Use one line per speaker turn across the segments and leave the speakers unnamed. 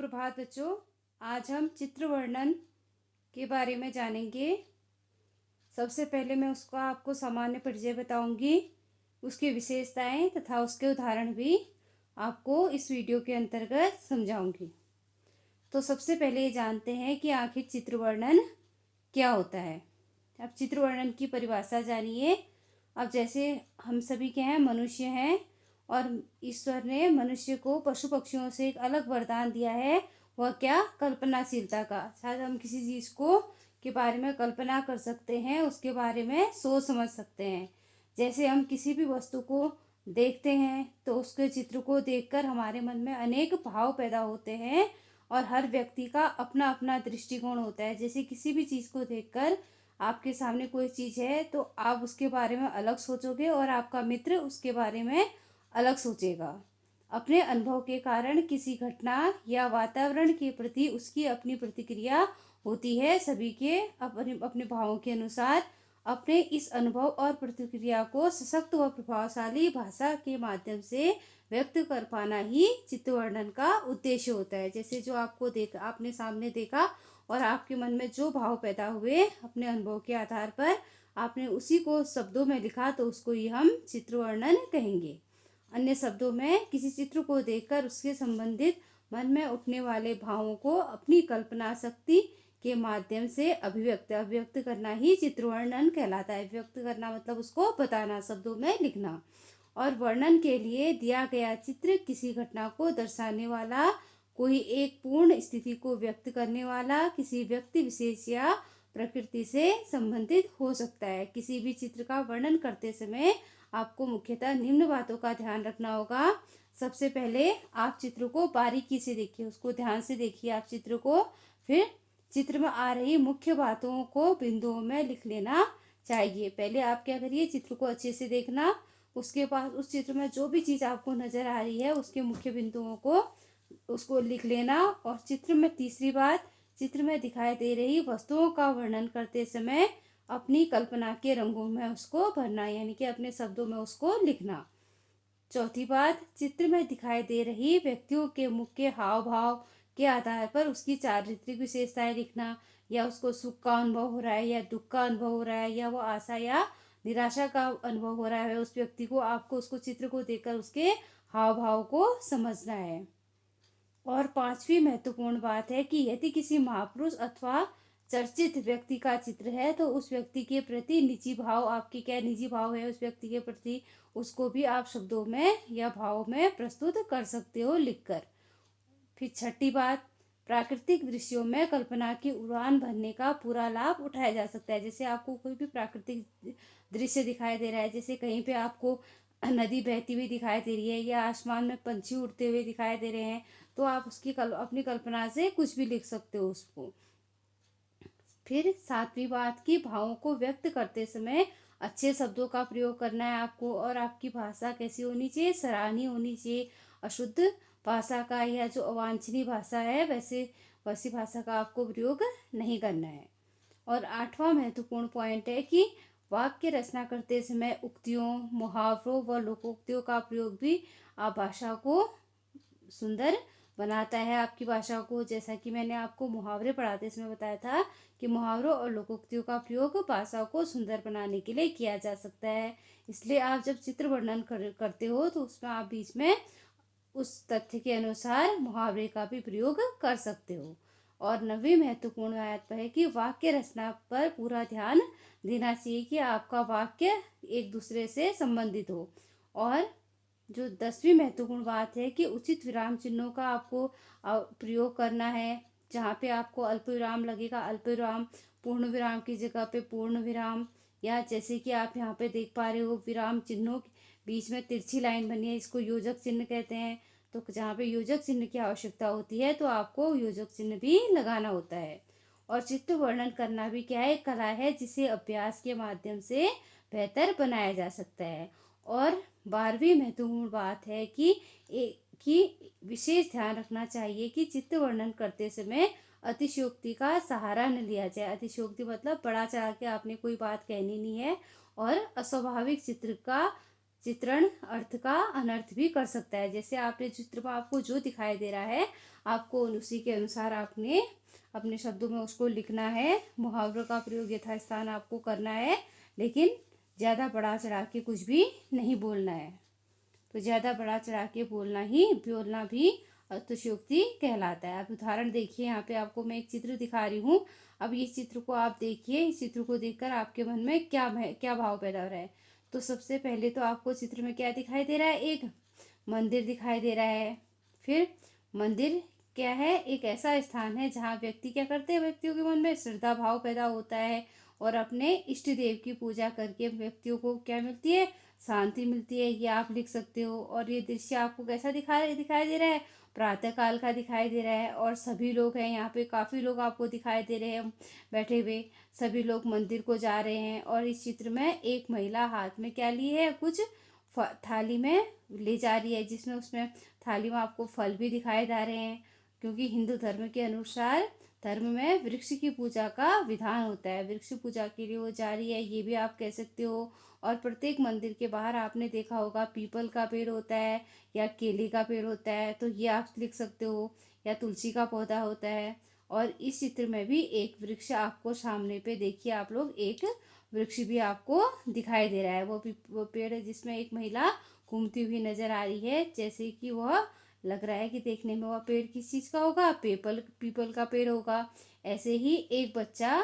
सुप्रभात बच्चों। आज हम चित्र वर्णन के बारे में जानेंगे। सबसे पहले मैं उसका आपको सामान्य परिचय बताऊंगी, उसकी विशेषताएं तथा उसके उदाहरण भी आपको इस वीडियो के अंतर्गत समझाऊंगी। तो सबसे पहले ये जानते हैं कि आखिर चित्र वर्णन क्या होता है। अब चित्र वर्णन की परिभाषा जानिए। अब जैसे हम सभी के हैं, मनुष्य हैं और ईश्वर ने मनुष्य को पशु पक्षियों से एक अलग वरदान दिया है। वह क्या? कल्पनाशीलता का। शायद हम किसी चीज़ को के बारे में कल्पना कर सकते हैं, उसके बारे में सोच समझ सकते हैं। जैसे हम किसी भी वस्तु को देखते हैं तो उसके चित्र को देखकर हमारे मन में अनेक भाव पैदा होते हैं और हर व्यक्ति का अपना अपना दृष्टिकोण होता है। जैसे किसी भी चीज़ को देखकर आपके सामने कोई चीज़ है तो आप उसके बारे में अलग सोचोगे और आपका मित्र उसके बारे में अलग सोचेगा। अपने अनुभव के कारण किसी घटना या वातावरण के प्रति उसकी अपनी प्रतिक्रिया होती है। सभी के अपने अपने भावों के अनुसार अपने इस अनुभव और प्रतिक्रिया को सशक्त व प्रभावशाली भाषा के माध्यम से व्यक्त कर पाना ही चित्र वर्णन का उद्देश्य होता है। जैसे जो आपने सामने देखा और आपके मन में जो भाव पैदा हुए अपने अनुभव के आधार पर आपने उसी को शब्दों में लिखा, तो उसको ही हम चित्र वर्णन कहेंगे। अन्य शब्दों में किसी चित्र को देखकर उसके संबंधित मन में उठने वाले भावों को अपनी कल्पना शक्ति के माध्यम से अभिव्यक्त करना ही चित्र वर्णन कहलाता है। व्यक्त करना मतलब उसको बताना, शब्दों में लिखना। और वर्णन के लिए दिया गया चित्र किसी घटना को दर्शाने वाला, कोई एक पूर्ण स्थिति को व्यक्त करने वाला, किसी व्यक्ति विशेष या प्रकृति से संबंधित हो सकता है। किसी भी चित्र का वर्णन करते समय आपको मुख्यतः निम्न बातों का ध्यान रखना होगा। सबसे पहले आप चित्र को बारीकी से देखिए, उसको ध्यान से देखिए आप चित्र को। फिर चित्र में आ रही मुख्य बातों को बिंदुओं में लिख लेना चाहिए। पहले आप क्या करिए, चित्र को अच्छे से देखना, उसके बाद उस चित्र में जो भी चीज़ आपको नज़र आ रही है उसके मुख्य बिंदुओं को उसको लिख लेना। और चित्र में तीसरी बात, चित्र में दिखाई दे रही वस्तुओं का वर्णन करते समय अपनी कल्पना के रंगों में उसको भरना, यानी कि अपने शब्दों में उसको लिखना। चौथी बात, चित्र में दिखाई दे रही व्यक्तियों के मुख्य हाव भाव के आधार पर उसकी चारित्रिक विशेषताएं लिखना, या उसको सुख का अनुभव हो रहा है या दुख का अनुभव हो रहा है या वो आशा या निराशा का अनुभव हो रहा है उस व्यक्ति को, आपको उसको चित्र को देखकर उसके हाव भाव को समझना है। और पांचवी महत्वपूर्ण बात है कि यदि किसी महापुरुष अथवा चर्चित व्यक्ति का चित्र है तो उस व्यक्ति के प्रति निजी भाव, आपके क्या निजी भाव है उस व्यक्ति के प्रति, उसको भी आप शब्दों में या भाव में प्रस्तुत कर सकते हो लिखकर। फिर छठी बात, प्राकृतिक दृश्यों में कल्पना की उड़ान भरने का पूरा लाभ उठाया जा सकता है। जैसे आपको कोई भी प्राकृतिक दृश्य दिखाई दे रहा है, जैसे कहीं पे आपको नदी बहती हुई दिखाई दे रही है या आसमान में पंछी उड़ते हुए दिखाई दे रहे हैं, तो आप उसकी अपनी कल्पना से कुछ भी लिख सकते हो उसको। फिर सातवीं बात की भावों को व्यक्त करते समय अच्छे शब्दों का प्रयोग करना है आपको। और आपकी भाषा कैसी होनी चाहिए? सराहनीय होनी चाहिए। अशुद्ध भाषा का या जो अवांछनीय भाषा है वैसी भाषा का आपको प्रयोग नहीं करना है। और आठवां महत्वपूर्ण पॉइंट है कि वाक्य रचना करते समय उक्तियों, मुहावरों व लोकोक्तियों का प्रयोग भी आप भाषा को सुंदर बनाता है, आपकी भाषा को। जैसा कि मैंने आपको मुहावरे पढ़ाते समय बताया था कि मुहावरों और लोकोक्तियों का प्रयोग भाषा को सुंदर बनाने के लिए किया जा सकता है। इसलिए आप जब चित्र वर्णन करते हो तो उसमें आप बीच में उस तथ्य के अनुसार मुहावरे का भी प्रयोग कर सकते हो। और नवीं महत्वपूर्ण बात है कि वाक्य रचना पर पूरा ध्यान देना चाहिए कि आपका वाक्य एक दूसरे से संबंधित हो। और जो 10वीं महत्वपूर्ण बात है कि उचित विराम चिन्हों का आपको प्रयोग करना है। जहाँ पे आपको अल्प विराम लगेगा अल्प विराम, पूर्ण विराम की जगह पे पूर्ण विराम, या जैसे कि आप यहाँ पे देख पा रहे हो विराम चिन्हों के बीच में तिरछी लाइन बनी है, इसको योजक चिन्ह कहते हैं। तो जहाँ पे योजक चिन्ह की आवश्यकता होती है तो आपको योजक चिन्ह भी लगाना होता है। और चित्र वर्णन करना भी क्या है? कला है जिसे अभ्यास के माध्यम से बेहतर बनाया जा सकता है। और 12वीं महत्वपूर्ण बात है कि विशेष ध्यान रखना चाहिए कि चित्र वर्णन करते समय अतिशयोक्ति का सहारा न लिया जाए। अतिशयोक्ति मतलब बड़ा चढ़ा के आपने कोई बात कहनी नहीं है। और अस्वाभाविक चित्र का चित्रण अर्थ का अनर्थ भी कर सकता है। जैसे आपने चित्र में आपको जो दिखाई दे रहा है, आपको उसी के अनुसार आपने अपने शब्दों में उसको लिखना है। मुहावरों का प्रयोग यथास्थान आपको करना है, लेकिन ज़्यादा बढ़ा चढ़ा के कुछ भी नहीं बोलना है। तो ज़्यादा बढ़ा चढ़ा के बोलना भी अतिशयोक्ति कहलाता है। अब उदाहरण देखिए, यहाँ पे आपको मैं एक चित्र दिखा रही हूँ। अब इस चित्र को आप देखिए, इस चित्र को देखकर आपके मन में क्या भाव पैदा हो रहा है। तो सबसे पहले तो आपको चित्र में क्या दिखाई दे रहा है, एक मंदिर दिखाई दे रहा है। फिर मंदिर क्या है, एक ऐसा स्थान है जहाँ व्यक्ति क्या करते हैं, व्यक्तियों के मन में श्रद्धा भाव पैदा होता है और अपने इष्ट देव की पूजा करके व्यक्तियों को क्या मिलती है, शांति मिलती है। ये आप लिख सकते हो। और ये दृश्य आपको कैसा दिखाई दे रहा है, प्रातः काल का दिखाई दे रहा है और सभी लोग हैं यहाँ पे, काफ़ी लोग आपको दिखाई दे रहे हैं बैठे हुए। सभी लोग मंदिर को जा रहे हैं और इस चित्र में एक महिला हाथ में क्या ली है, कुछ थाली में ले जा रही है, जिसमें उसमें थाली में आपको फल भी दिखाई दे रहे हैं। क्योंकि हिंदू धर्म के अनुसार धर्म में वृक्ष की पूजा का विधान होता है, वृक्ष पूजा के लिए वो जा रही है, ये भी आप कह सकते हो। और प्रत्येक मंदिर के बाहर आपने देखा होगा पीपल का पेड़ होता है या केले का पेड़ होता है, तो ये आप लिख सकते हो, या तुलसी का पौधा होता है। और इस चित्र में भी एक वृक्ष आपको सामने पे देखिए, आप लोग एक वृक्ष भी आपको दिखाई दे रहा है। वो पेड़ है जिसमें एक महिला घूमती हुई नजर आ रही है, जैसे कि वह लग रहा है कि देखने में वह पेड़ किस चीज़ का होगा, पीपल का पेड़ होगा। ऐसे ही एक बच्चा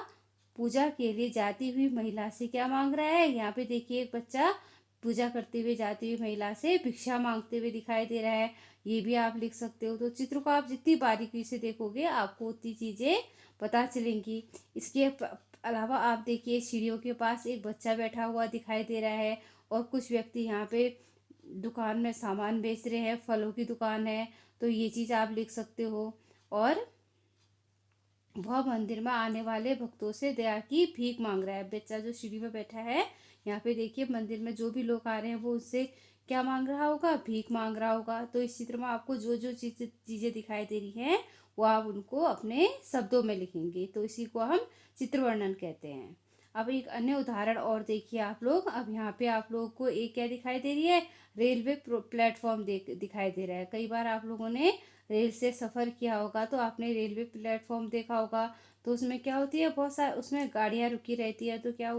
पूजा के लिए जाती हुई महिला से क्या मांग रहा है, यहाँ पे देखिए एक बच्चा पूजा करते हुए जाती हुई महिला से भिक्षा मांगते हुए दिखाई दे रहा है, ये भी आप लिख सकते हो। तो चित्र को आप जितनी बारीकी से देखोगे आपको उतनी चीज़ें पता चलेंगी। इसके अलावा आप देखिए सीढ़ियों के पास एक बच्चा बैठा हुआ दिखाई दे रहा है और कुछ व्यक्ति यहाँ पे दुकान में सामान बेच रहे हैं, फलों की दुकान है, तो ये चीज़ आप लिख सकते हो। और वह मंदिर में आने वाले भक्तों से दया की भीख मांग रहा है। बच्चा जो सीढ़ी में बैठा है, यहाँ पे देखिए मंदिर में जो भी लोग आ रहे हैं वो उससे क्या मांग रहा होगा, भीख मांग रहा होगा। तो इस चित्र में आपको जो जो चीज़ें दिखाई दे रही हैं वो आप उनको अपने शब्दों में लिखेंगे, तो इसी को हम चित्र वर्णन कहते हैं। अब एक अन्य उदाहरण और देखिए आप लोग। अब यहाँ पे आप लोगों को एक क्या दिखाई दे रही है, रेलवे प्लेटफॉर्म दिखाई दे रहा है। कई बार आप लोगों ने रेल से सफ़र किया होगा तो आपने रेलवे प्लेटफॉर्म देखा होगा। तो उसमें क्या होती है, बहुत सारे उसमें गाड़ियाँ रुकी रहती है, तो क्या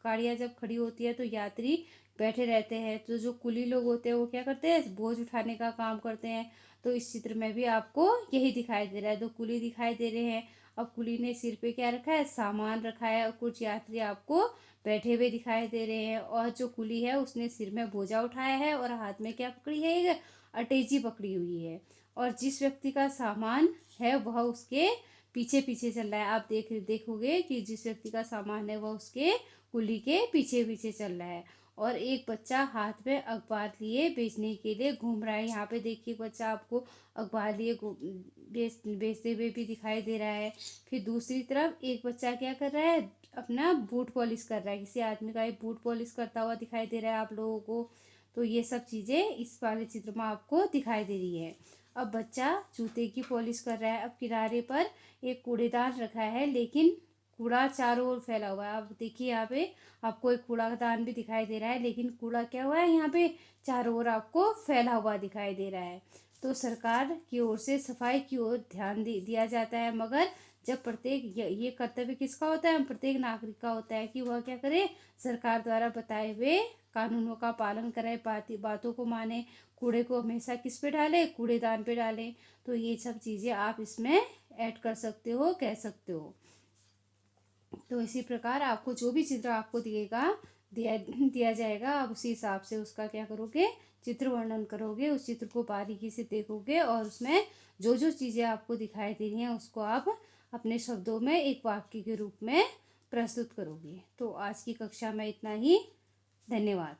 गाड़ियाँ जब खड़ी होती है तो यात्री बैठे रहते हैं, तो जो कुली लोग होते हैं वो क्या करते हैं, बोझ उठाने का काम करते हैं। तो इस चित्र में भी आपको यही दिखाई दे रहा है, दो कुली दिखाई दे रहे हैं। अब कुली ने सिर पे क्या रखा है, सामान रखा है, और कुछ यात्री आपको बैठे हुए दिखाई दे रहे हैं। और जो कुली है उसने सिर में बोझा उठाया है और हाथ में क्या पकड़ी है, एक अटैची पकड़ी हुई है। और जिस व्यक्ति का सामान है वह उसके पीछे पीछे चल रहा है। आप देखोगे कि जिस व्यक्ति का सामान है वह उसके कुली के पीछे पीछे चल रहा है। और एक बच्चा हाथ में अखबार लिए बेचने के लिए घूम रहा है। यहाँ पे देखिए बच्चा आपको अखबार लिए बेचते हुए भी दिखाई दे रहा है। फिर दूसरी तरफ एक बच्चा क्या कर रहा है, अपना बूट पॉलिश कर रहा है, किसी आदमी का एक बूट पॉलिश करता हुआ दिखाई दे रहा है आप लोगों को। तो ये सब चीज़ें इस वाले चित्र में आपको दिखाई दे रही है। अब बच्चा जूते की पॉलिश कर रहा है। अब किनारे पर एक कूड़ेदान रखा है, लेकिन कूड़ा चारों ओर फैला हुआ है। अब देखिए यहाँ पे आपको एक कूड़ादान भी दिखाई दे रहा है, लेकिन कूड़ा क्या हुआ है, यहाँ पे चारों ओर आपको फैला हुआ दिखाई दे रहा है। तो सरकार की ओर से सफाई की ओर ध्यान दिया जाता है, मगर जब प्रत्येक ये कर्तव्य किसका होता है, प्रत्येक नागरिक का होता है कि वह क्या करे, सरकार द्वारा बताए हुए कानूनों का पालन करे, बातों को माने, कूड़े को हमेशा किस पे डालें, कूड़ेदान पे डालें। तो ये सब चीज़ें आप इसमें ऐड कर सकते हो, कह सकते हो। तो इसी प्रकार आपको जो भी चित्र आपको दिया जाएगा, आप उसी हिसाब से उसका क्या करोगे, चित्र वर्णन करोगे, उस चित्र को बारीकी से देखोगे और उसमें जो जो चीज़ें आपको दिखाई दे रही हैं उसको आप अपने शब्दों में एक वाक्य के रूप में प्रस्तुत करोगे। तो आज की कक्षा में इतना ही। धन्यवाद।